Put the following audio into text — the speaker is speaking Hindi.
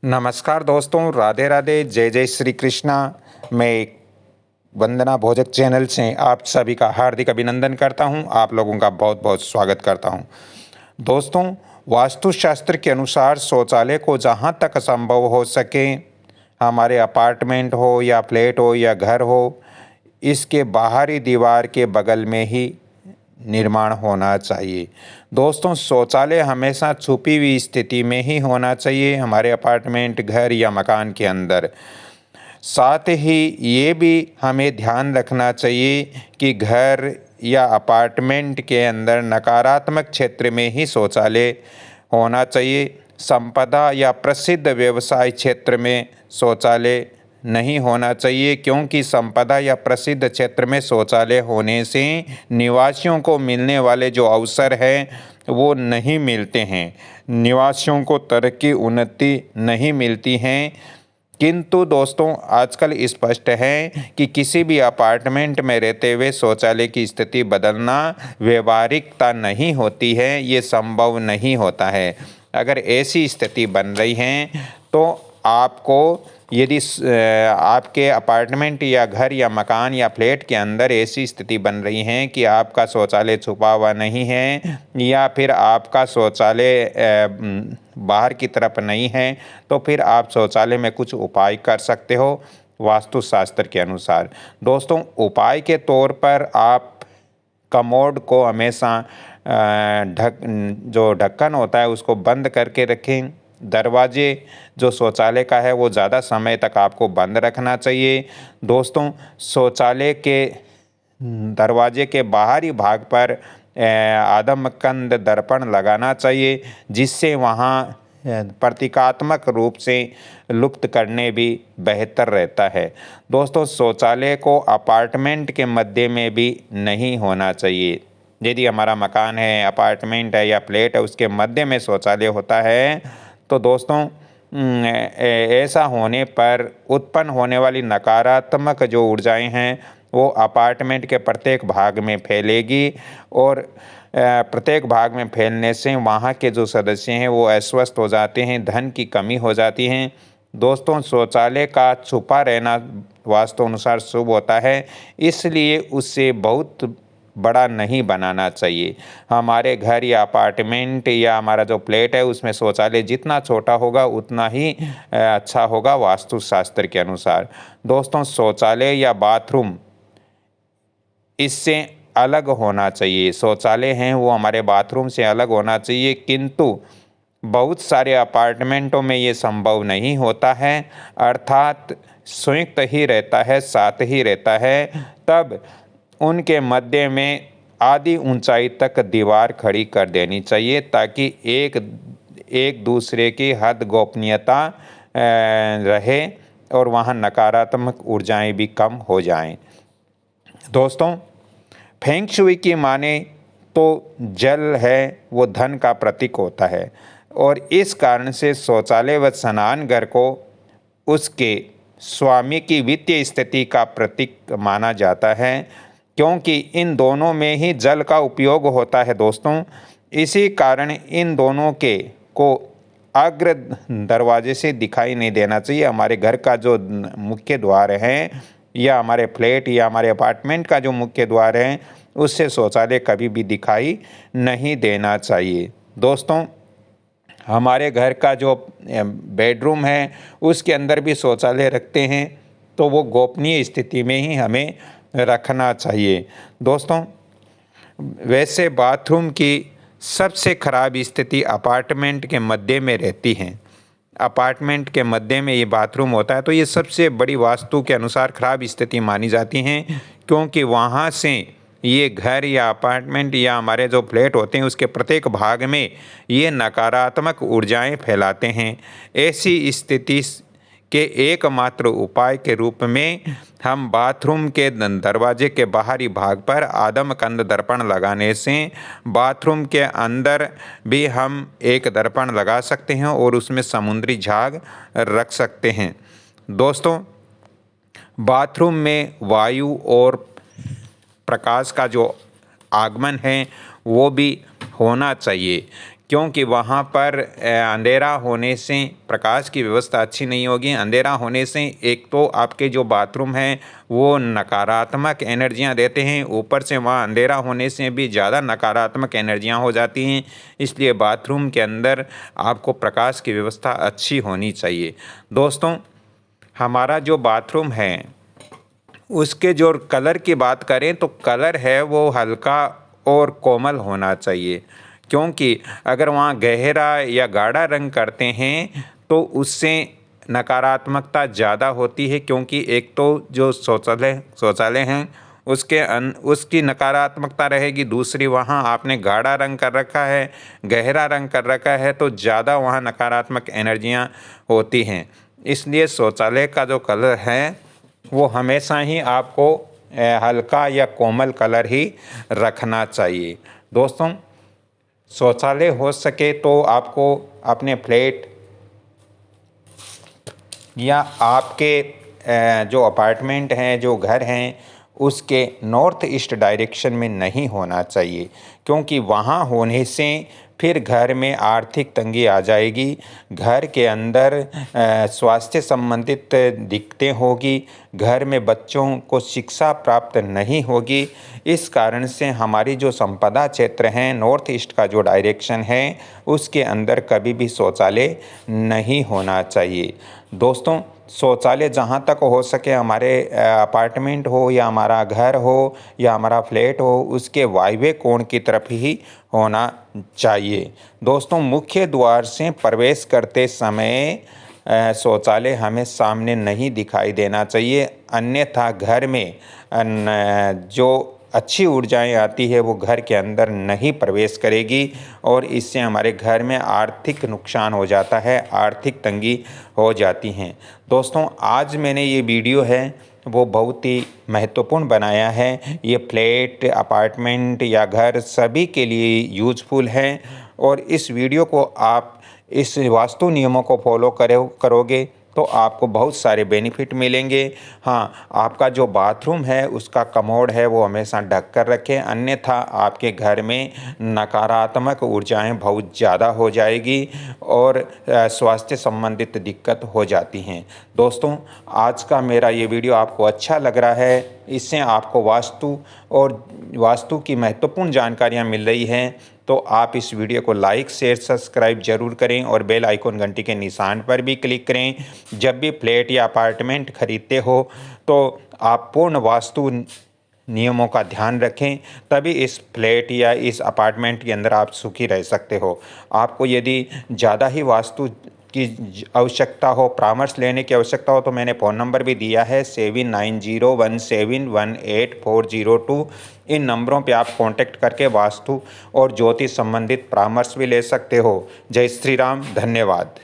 नमस्कार दोस्तों, राधे राधे, जय जय श्री कृष्णा। मैं वंदना भोजक चैनल से आप सभी का हार्दिक अभिनंदन करता हूं। आप लोगों का बहुत बहुत स्वागत करता हूं। दोस्तों, वास्तुशास्त्र के अनुसार शौचालय को जहां तक संभव हो सके, हमारे अपार्टमेंट हो या फ्लैट हो या घर हो, इसके बाहरी दीवार के बगल में ही निर्माण होना चाहिए। दोस्तों, शौचालय हमेशा छुपी हुई स्थिति में ही होना चाहिए हमारे अपार्टमेंट, घर या मकान के अंदर। साथ ही ये भी हमें ध्यान रखना चाहिए कि घर या अपार्टमेंट के अंदर नकारात्मक क्षेत्र में ही शौचालय होना चाहिए। संपदा या प्रसिद्ध व्यवसाय क्षेत्र में शौचालय नहीं होना चाहिए, क्योंकि संपदा या प्रसिद्ध क्षेत्र में शौचालय होने से निवासियों को मिलने वाले जो अवसर हैं वो नहीं मिलते हैं, निवासियों को तरक्की उन्नति नहीं मिलती हैं। किंतु दोस्तों, आजकल स्पष्ट है कि किसी भी अपार्टमेंट में रहते हुए शौचालय की स्थिति बदलना व्यवहारिकता नहीं होती है, ये संभव नहीं होता है। अगर ऐसी स्थिति बन रही है तो आपको, यदि आपके अपार्टमेंट या घर या मकान या फ्लैट के अंदर ऐसी स्थिति बन रही है कि आपका शौचालय छुपा हुआ नहीं है या फिर आपका शौचालय बाहर की तरफ नहीं है, तो फिर आप शौचालय में कुछ उपाय कर सकते हो वास्तुशास्त्र के अनुसार। दोस्तों, उपाय के तौर पर आप कमोड को हमेशा जो ढक्कन होता है उसको बंद करके रखें। दरवाजे जो शौचालय का है वो ज़्यादा समय तक आपको बंद रखना चाहिए। दोस्तों, शौचालय के दरवाजे के बाहरी भाग पर आदमकंद दर्पण लगाना चाहिए, जिससे वहाँ प्रतीकात्मक रूप से लुप्त करने भी बेहतर रहता है। दोस्तों, शौचालय को अपार्टमेंट के मध्य में भी नहीं होना चाहिए। यदि हमारा मकान है, अपार्टमेंट है या फ्लैट है, उसके मध्य में शौचालय होता है तो दोस्तों, ऐसा होने पर उत्पन्न होने वाली नकारात्मक जो ऊर्जाएं हैं वो अपार्टमेंट के प्रत्येक भाग में फैलेगी और प्रत्येक भाग में फैलने से वहाँ के जो सदस्य हैं वो अस्वस्थ हो जाते हैं, धन की कमी हो जाती है। दोस्तों, शौचालय का छुपा रहना वास्तु अनुसार शुभ होता है, इसलिए उससे बहुत बड़ा नहीं बनाना चाहिए। हमारे घर या अपार्टमेंट या हमारा जो फ्लैट है उसमें शौचालय जितना छोटा होगा उतना ही अच्छा होगा वास्तुशास्त्र के अनुसार। दोस्तों, शौचालय या बाथरूम इससे अलग होना चाहिए। शौचालय हैं वो हमारे बाथरूम से अलग होना चाहिए, किंतु बहुत सारे अपार्टमेंटों में ये संभव नहीं होता है, अर्थात संयुक्त ही रहता है, साथ ही रहता है। तब उनके मध्य में आधी ऊंचाई तक दीवार खड़ी कर देनी चाहिए, ताकि एक दूसरे की हद गोपनीयता रहे और वहाँ नकारात्मक ऊर्जाएं भी कम हो जाएं। दोस्तों, फेंग शुई की माने तो जल है वो धन का प्रतीक होता है और इस कारण से शौचालय व स्नान घर को उसके स्वामी की वित्तीय स्थिति का प्रतीक माना जाता है, क्योंकि इन दोनों में ही जल का उपयोग होता है। दोस्तों, इसी कारण इन दोनों के को अग्र दरवाजे से दिखाई नहीं देना चाहिए। हमारे घर का जो मुख्य द्वार है या हमारे फ्लैट या हमारे अपार्टमेंट का जो मुख्य द्वार है उससे शौचालय कभी भी दिखाई नहीं देना चाहिए। दोस्तों, हमारे घर का जो बेडरूम है उसके अंदर भी शौचालय रखते हैं तो वो गोपनीय स्थिति में ही हमें रखना चाहिए। दोस्तों, वैसे बाथरूम की सबसे ख़राब स्थिति अपार्टमेंट के मध्य में रहती है। अपार्टमेंट के मध्य में ये बाथरूम होता है तो ये सबसे बड़ी वास्तु के अनुसार ख़राब स्थिति मानी जाती हैं, क्योंकि वहाँ से ये घर या अपार्टमेंट या हमारे जो फ्लैट होते हैं उसके प्रत्येक भाग में ये नकारात्मक ऊर्जाएं फैलाते हैं। ऐसी स्थिति के एकमात्र उपाय के रूप में हम बाथरूम के दरवाजे के बाहरी भाग पर आदमकंद दर्पण लगाने से बाथरूम के अंदर भी हम एक दर्पण लगा सकते हैं और उसमें समुद्री झाग रख सकते हैं। दोस्तों, बाथरूम में वायु और प्रकाश का जो आगमन है वो भी होना चाहिए, क्योंकि वहाँ पर अंधेरा होने से प्रकाश की व्यवस्था अच्छी नहीं होगी। अंधेरा होने से एक तो आपके जो बाथरूम हैं वो नकारात्मक एनर्जियाँ देते हैं, ऊपर से वहाँ अंधेरा होने से भी ज़्यादा नकारात्मक एनर्जियाँ हो जाती हैं। इसलिए बाथरूम के अंदर आपको प्रकाश की व्यवस्था अच्छी होनी चाहिए। दोस्तों, हमारा जो बाथरूम है उसके जो कलर की बात करें तो कलर है वो हल्का और कोमल होना चाहिए, क्योंकि अगर वहाँ गहरा या गाढ़ा रंग करते हैं तो उससे नकारात्मकता ज़्यादा होती है। क्योंकि एक तो जो शौचालय हैं उसकी नकारात्मकता रहेगी, दूसरी वहाँ आपने गाढ़ा रंग कर रखा है, गहरा रंग कर रखा है तो ज़्यादा वहाँ नकारात्मक एनर्जियाँ होती हैं। इसलिए शौचालय का जो कलर है वो हमेशा ही आपको हल्का या कोमल कलर ही रखना चाहिए। दोस्तों, शौचालय हो सके तो आपको अपने फ्लैट या आपके जो अपार्टमेंट हैं, जो घर हैं, उसके नॉर्थ ईस्ट डायरेक्शन में नहीं होना चाहिए, क्योंकि वहाँ होने से फिर घर में आर्थिक तंगी आ जाएगी, घर के अंदर स्वास्थ्य संबंधित दिक्कतें होगी, घर में बच्चों को शिक्षा प्राप्त नहीं होगी। इस कारण से हमारी जो संपदा क्षेत्र हैं, नॉर्थ ईस्ट का जो डायरेक्शन है उसके अंदर कभी भी शौचालय नहीं होना चाहिए। दोस्तों, शौचालय जहाँ तक हो सके हमारे अपार्टमेंट हो या हमारा घर हो या हमारा फ्लैट हो उसके वायव्य कोण की तरफ ही होना चाहिए। दोस्तों, मुख्य द्वार से प्रवेश करते समय शौचालय हमें सामने नहीं दिखाई देना चाहिए, अन्यथा घर में जो अच्छी ऊर्जाएं आती है वो घर के अंदर नहीं प्रवेश करेगी और इससे हमारे घर में आर्थिक नुकसान हो जाता है, आर्थिक तंगी हो जाती हैं। दोस्तों, आज मैंने ये वीडियो है वो बहुत ही महत्वपूर्ण बनाया है। ये फ्लैट, अपार्टमेंट या घर सभी के लिए यूज़फुल है और इस वीडियो को आप इस वास्तु नियमों को फॉलो करोगे तो आपको बहुत सारे बेनिफिट मिलेंगे। हाँ, आपका जो बाथरूम है उसका कमोड है वो हमेशा ढक कर रखें, अन्यथा आपके घर में नकारात्मक ऊर्जाएं बहुत ज़्यादा हो जाएगी और स्वास्थ्य संबंधित दिक्कत हो जाती हैं। दोस्तों, आज का मेरा ये वीडियो आपको अच्छा लग रहा है, इससे आपको वास्तु की महत्वपूर्ण जानकारियाँ मिल रही हैं, तो आप इस वीडियो को लाइक, शेयर, सब्सक्राइब जरूर करें और बेल आइकन घंटी के निशान पर भी क्लिक करें। जब भी फ्लैट या अपार्टमेंट खरीदते हो तो आप पूर्ण वास्तु नियमों का ध्यान रखें, तभी इस फ्लैट या इस अपार्टमेंट के अंदर आप सुखी रह सकते हो। आपको यदि ज़्यादा ही वास्तु की आवश्यकता हो, परामर्श लेने की आवश्यकता हो तो मैंने फ़ोन नंबर भी दिया है 7901718402। इन नंबरों पे आप कांटेक्ट करके वास्तु और ज्योतिष संबंधित परामर्श भी ले सकते हो। जय श्री राम, धन्यवाद।